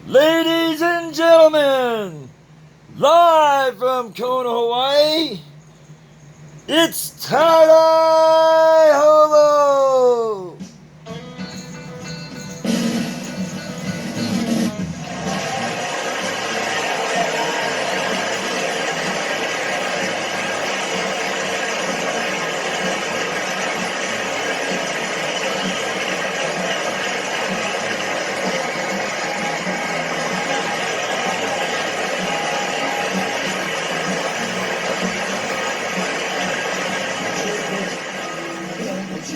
Ladies and gentlemen, live from Kona, Hawaii, it's tiedye hobo.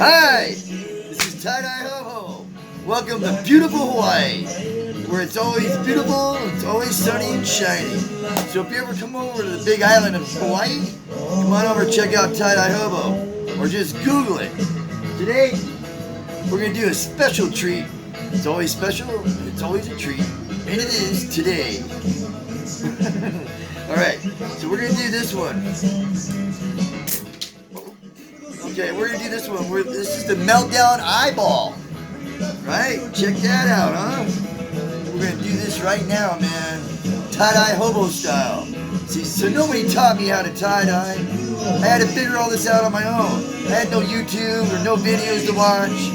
Hi, this is tiedye hobo. Welcome to beautiful Hawaii, where it's always beautiful, it's always sunny and shiny. So if you ever come over to the big island of Hawaii, come on over and check out tiedye hobo, or just Google it. Today, we're gonna do a special treat. It's always special, it's always a treat, and it is today. Alright, so we're gonna do this one. Okay, we're gonna do this one. This is the meltdown eyeball. Right? Check that out, huh? We're gonna do this right now, man. Tie-dye hobo style. See, so nobody taught me how to tie-dye. I had to figure all this out on my own. I had no YouTube or no videos to watch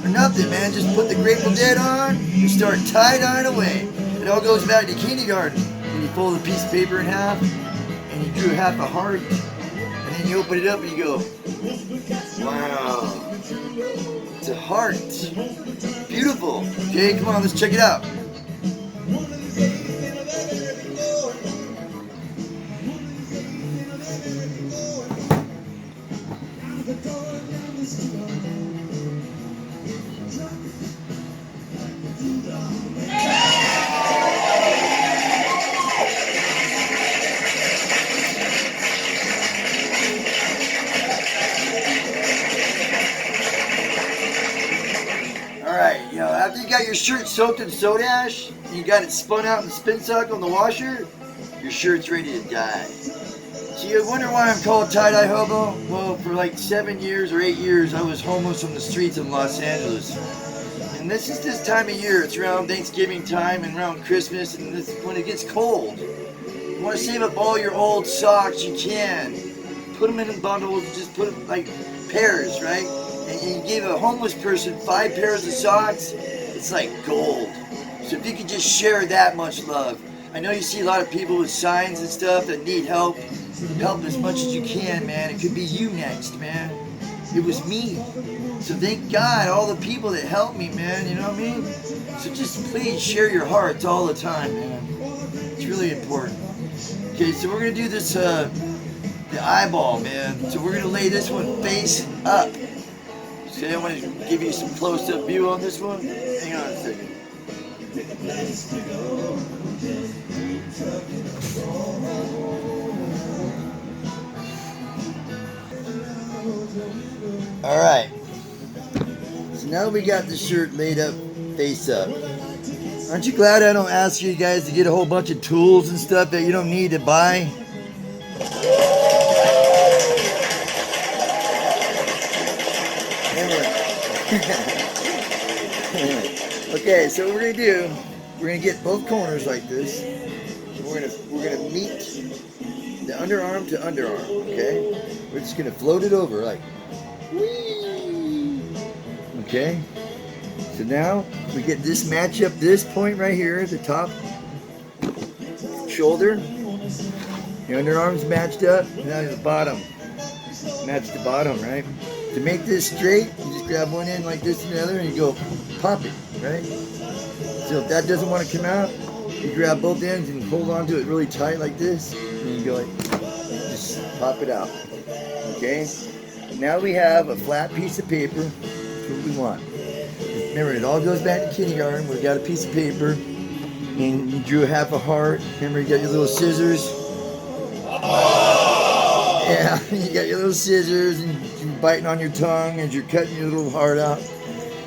or nothing, man. Just put the Grateful Dead on and start tie-dyeing away. It all goes back to kindergarten. And you fold a piece of paper in half and you drew half a heart. And then you open it up and you go, wow, it's a heart. Beautiful. Okay, come on, let's check it out. Alright, after you got your shirt soaked in soda ash, and you got it spun out and spin sucked on the washer, your shirt's ready to die. So you wonder why I'm called tie-dye hobo? Well, for like 7 years or 8 years, I was homeless on the streets of Los Angeles. And this is this time of year. It's around Thanksgiving time and around Christmas, and this is when it gets cold. You want to save up all your old socks you can. Put them in bundles, just put them like pairs, right? And you give a homeless person 5 pairs of socks, it's like gold. So if you could just share that much love. I know you see a lot of people with signs and stuff that need help. Help as much as you can, man. It could be you next, man. It was me. So thank God, all the people that helped me, man, you know what I mean? So just please share your hearts all the time, man. It's really important. Okay, so we're gonna do this, the eyeball, man. So we're gonna lay this one face up. Okay, I want to give you some close-up view on this one. Hang on a second. All right. So now we got the shirt laid up, face up. Aren't you glad I don't ask you guys to get a whole bunch of tools and stuff that you don't need to buy? Okay, so what we're gonna do, we're gonna get both corners like this. We're gonna meet the underarm to underarm. Okay, we're just gonna float it over like, whee. Okay. So now we get this match up this point right here at the top shoulder. Your underarm's matched up. Now the bottom, match the bottom, right? To make this straight, you just grab one end like this and the other, and you go pop it, right? So if that doesn't want to come out, you grab both ends and hold on to it really tight like this, and you go like, just pop it out. Okay? Now we have a flat piece of paper. That's what we want. Remember, it all goes back to kindergarten. We got a piece of paper, and you drew half a heart. Remember, you got your little scissors. Yeah, you got your little scissors, and you're biting on your tongue as you're cutting your little heart out.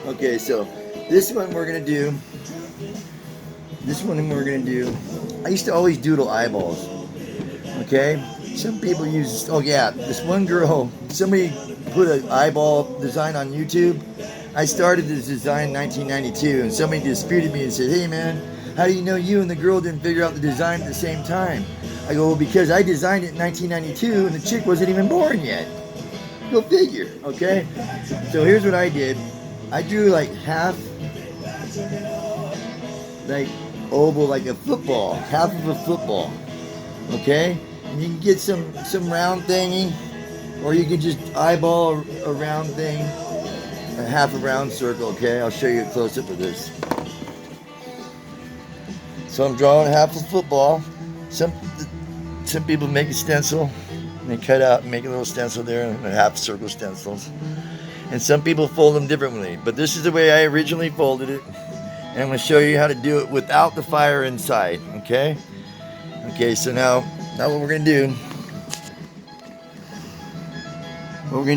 Okay, so this one we're gonna do. I used to always doodle eyeballs. Okay, some people use. Oh yeah, this one girl. Somebody put an eyeball design on YouTube. I started this design in 1992, and somebody disputed me and said, "Hey man, How do you know you and the girl didn't figure out the design at the same time? I go, well, because I designed it in 1992 and the chick wasn't even born yet. Go figure, okay? So here's what I did. I drew like half, like oval, like a football, half of a football, okay? And you can get some round thingy, or you can just eyeball a round thing, a half a round circle, okay? I'll show you a close-up of this. So I'm drawing half a football. Some people make a stencil, and they cut out and make a little stencil there, and a half circle stencils. And some people fold them differently, but this is the way I originally folded it. And I'm going to show you how to do it without the fire inside, okay? Okay, so now what we're going to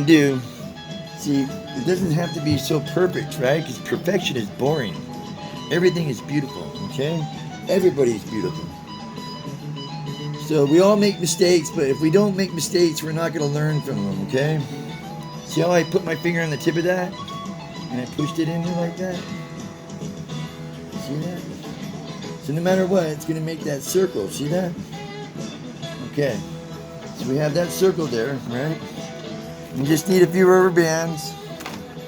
do, see, it doesn't have to be so perfect, right? Because perfection is boring. Everything is beautiful, okay? Everybody's beautiful. So we all make mistakes, but if we don't make mistakes, we're not going to learn from them, okay? See how I put my finger on the tip of that? And I pushed it in there like that? See that? So no matter what, it's going to make that circle. See that? Okay. So we have that circle there, right? You just need a few rubber bands.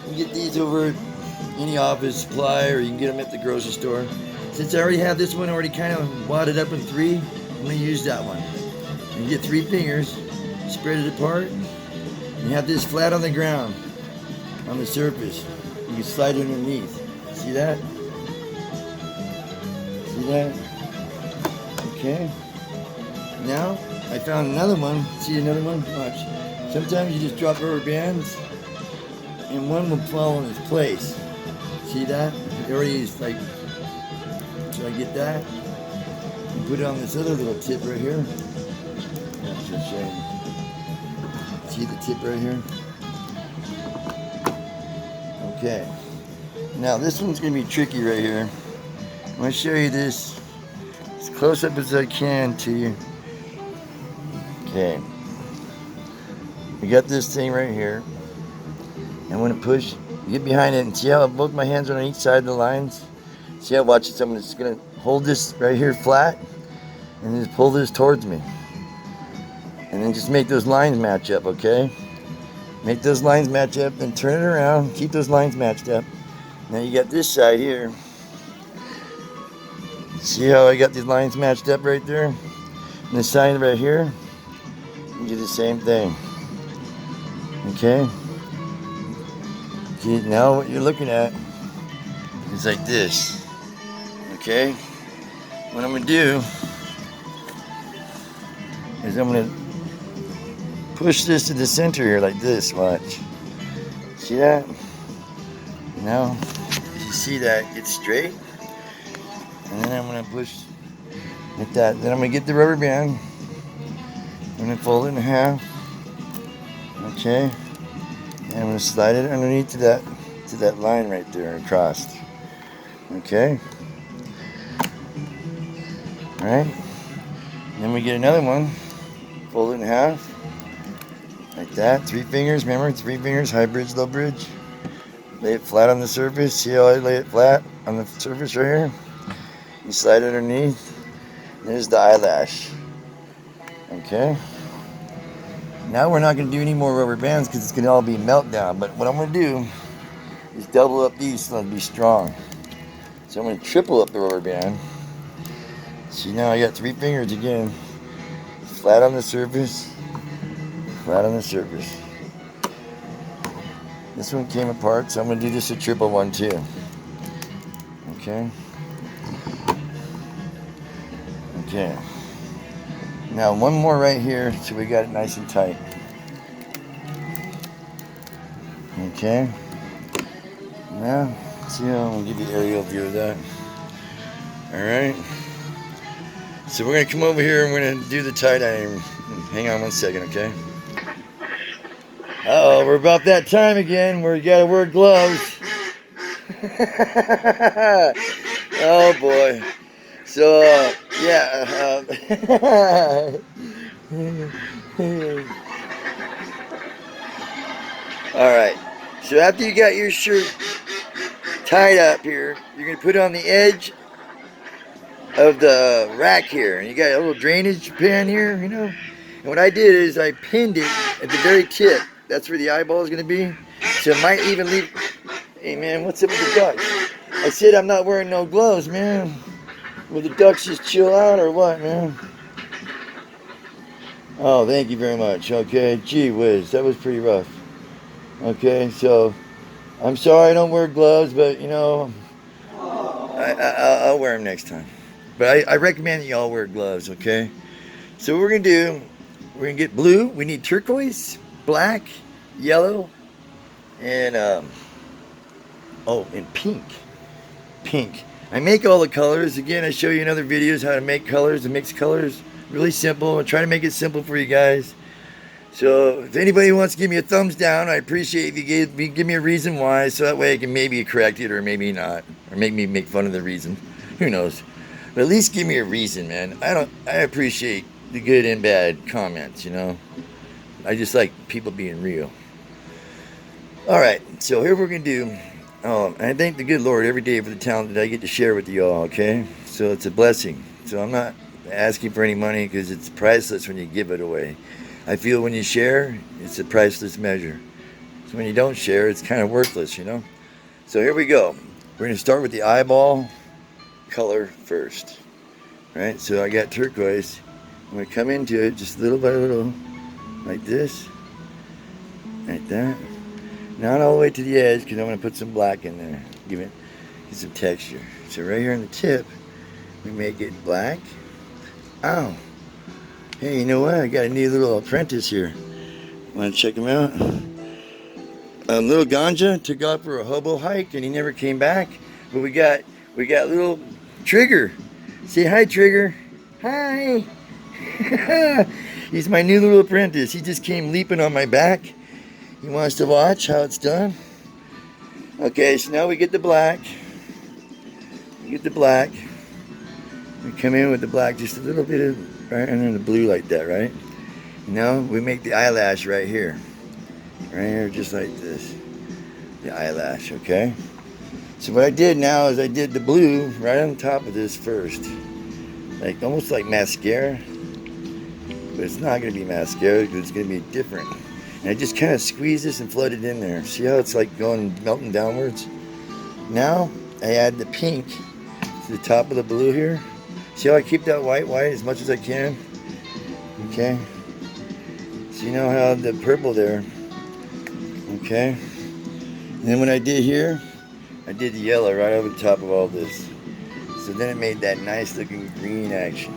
You can get these over at any office supply, or you can get them at the grocery store. Since I already have this one already kind of wadded up in 3, I'm going to use that one. You get 3 fingers, spread it apart, and have this flat on the ground, on the surface. You can slide it underneath. See that? See that? Okay. Now, I found another one. See another one? Watch. Sometimes you just drop rubber bands, and one will fall in its place. See that? It already is like, so I get that, and put it on this other little tip right here. Just show you. See the tip right here? Okay. Now this one's going to be tricky right here. I'm going to show you this as close up as I can to you. Okay. We got this thing right here. I'm going to push, get behind it, and see how both my hands are on each side of the lines? See how, watch it, I'm just going to hold this right here flat and just pull this towards me. And then just make those lines match up, okay? Make those lines match up, then turn it around, keep those lines matched up. Now you got this side here. See how I got these lines matched up right there? And this side right here, you do the same thing. Okay? See, now what you're looking at is like this. Okay? What I'm going to do is I'm going to push this to the center here like this, watch. See that? Now, you see that, get straight. And then I'm going to push like that. Then I'm going to get the rubber band. I'm going to fold it in half. Okay. And I'm going to slide it underneath to that line right there across. Okay. Alright. Then we get another one. Fold it in half. Like that. 3 fingers. Remember, 3 fingers. High bridge, low bridge. Lay it flat on the surface. See how I lay it flat on the surface right here? You slide it underneath. There's the eyelash. Okay. Now we're not going to do any more rubber bands because it's going to all be meltdown. But what I'm going to do is double up these so they'll be strong. So I'm going to triple up the rubber band. See, now I got 3 fingers again. Flat on the surface. Flat on the surface. This one came apart, so I'm going to do just a triple one too. Okay. Okay. Now one more right here, so we got it nice and tight. Okay. Now, see how I'm going to give you an aerial view of that. Alright. So we're going to come over here and we're going to do the tie-dye. Hang on one second, okay? Uh-oh, we're about that time again where you got to wear gloves. Oh boy. So, yeah. Alright. So after you got your shirt tied up here, you're going to put it on the edge of the rack here. And you got a little drainage pan here, you know. And what I did is I pinned it at the very tip. That's where the eyeball is going to be. So it might even leave. Hey man, what's up with the ducks? I said I'm not wearing no gloves, man. Will the ducks just chill out or what, man? Oh, thank you very much. Okay, gee whiz, that was pretty rough. Okay, so I'm sorry I don't wear gloves, but you know, I'll wear them next time. But I recommend that you all wear gloves, okay? So what we're gonna do, we're gonna get blue. We need turquoise, black, yellow, and and pink. Pink. I make all the colors. Again, I show you in other videos how to make colors and mix colors. Really simple. I try to make it simple for you guys. So if anybody wants to give me a thumbs down, I appreciate if you give me a reason why, so that way I can maybe correct it or maybe not, or make me make fun of the reason. Who knows? But at least give me a reason, man. I appreciate the good and bad comments, you know. I just like people being real. All right, so here we're gonna do. I thank the good Lord every day for the talent that I get to share with you all. Okay, so it's a blessing. So I'm not asking for any money because it's priceless when you give it away. I feel when you share, it's a priceless measure. So when you don't share, it's kind of worthless, you know. So here we go. We're gonna start with the eyeball color first. All right, so I got turquoise. I'm gonna come into it just little by little, like this, like that. Not all the way to the edge because I'm gonna put some black in there, get some texture. So right here on the tip, we make it black. Ow. Hey, you know what? I got a new little apprentice here. Want to check him out? Little Ganja took off for a hobo hike and he never came back. But we got little Trigger. Say hi, Trigger. Hi. He's my new little apprentice. He just came leaping on my back. He wants to watch how it's done. Okay, so now we get the black. We get the black. We come in with the black, just a little bit of, right, and then the blue like that, right? Now we make the eyelash right here. Right here, just like this. The eyelash, okay? So what I did now is I did the blue right on top of this first. Like, almost like mascara. But it's not going to be mascara because it's going to be different. And I just kind of squeeze this and flood it in there. See how it's like melting downwards? Now I add the pink to the top of the blue here. See how I keep that white as much as I can? Okay. So you know how the purple there. Okay. And then what I did here, I did the yellow right over the top of all this. So then it made that nice looking green action.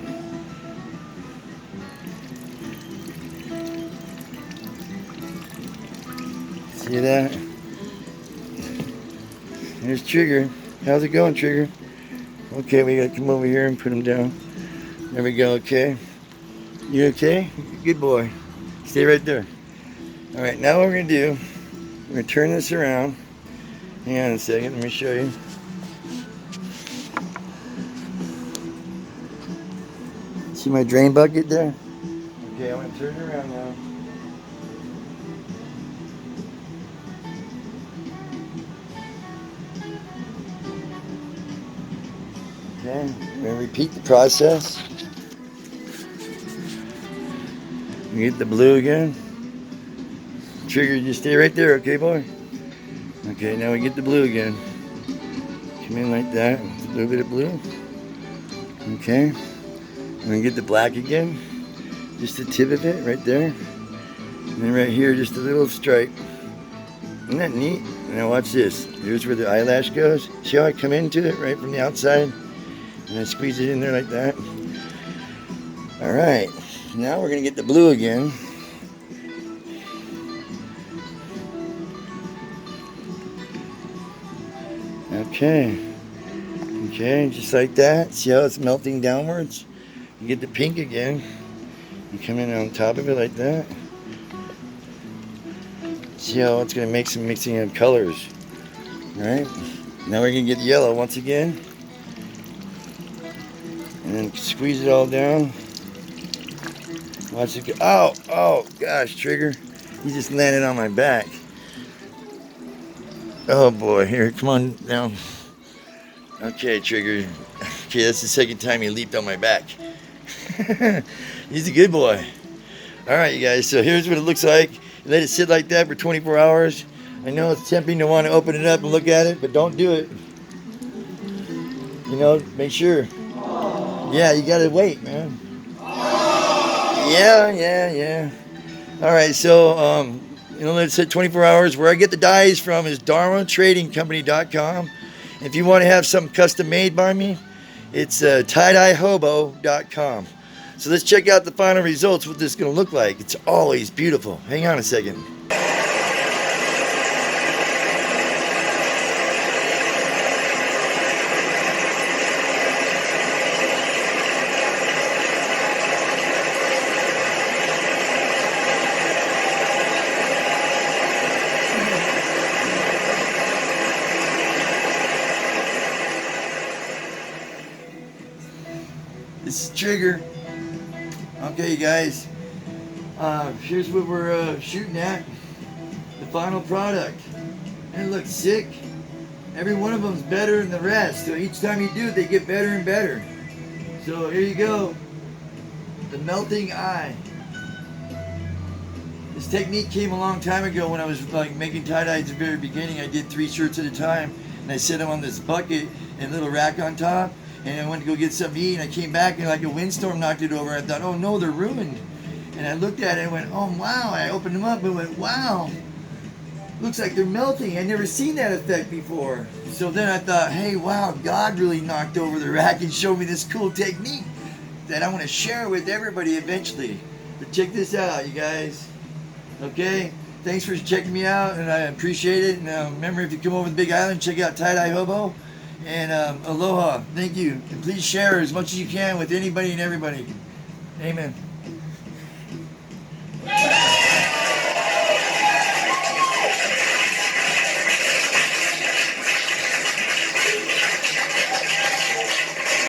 See that? There's Trigger. How's it going, Trigger? Okay, we gotta come over here and put him down. There we go, okay. You okay? Good boy. Stay right there. Alright, now what we're gonna do, we're gonna turn this around. Hang on a second, let me show you. See my drain bucket there? Okay, I'm gonna turn it around now. Okay, we're going to repeat the process. You get the blue again. Trigger, you stay right there, okay, boy? Okay, now we get the blue again. Come in like that, a little bit of blue. Okay, and we get the black again. Just the tip of it right there. And then right here, just a little stripe. Isn't that neat? Now watch this. Here's where the eyelash goes. See how I come into it right from the outside? And I squeeze it in there like that. Alright, now we're going to get the blue again. Okay. Okay, just like that. See how it's melting downwards? You get the pink again. You come in on top of it like that. See how it's going to make some mixing of colors. Alright, now we're going to get the yellow once again. And then squeeze it all down. Watch it go. Oh, oh, gosh, Trigger. He just landed on my back. Oh boy, here, come on down. Okay, Trigger. Okay, that's the second time he leaped on my back. He's a good boy. Alright, you guys, so here's what it looks like. You let it sit like that for 24 hours. I know it's tempting to want to open it up and look at it, but don't do it. You know, make sure. Yeah, you gotta wait, man. Yeah. Alright, so, you know, let it sit 24 hours. Where I get the dyes from is DharmaTradingCompany.com. If you want to have something custom made by me, it's tiedyehobo.com. So let's check out the final results, what this is going to look like. It's always beautiful. Hang on a second. This is Trigger. Okay, guys, here's what we're shooting at. The final product. And it looks sick. Every one of them's better than the rest. So each time you do it, they get better and better. So here you go. The melting eye. This technique came a long time ago when I was like making tie-dye at the very beginning. I did 3 shirts at a time, and I set them on this bucket and a little rack on top. And I went to go get something to eat, and I came back and like a windstorm knocked it over. I thought, oh no, they're ruined. And I looked at it and went, oh wow. I opened them up and went, wow, looks like they're melting. I'd never seen that effect before. So then I thought, hey, wow, God really knocked over the rack and showed me this cool technique that I want to share with everybody eventually. But check this out, you guys. Okay, thanks for checking me out, and I appreciate it. And remember, if you come over to the Big Island, check out Tie-Dye Hobo. And aloha. Thank you. And please share as much as you can with anybody and everybody. Amen.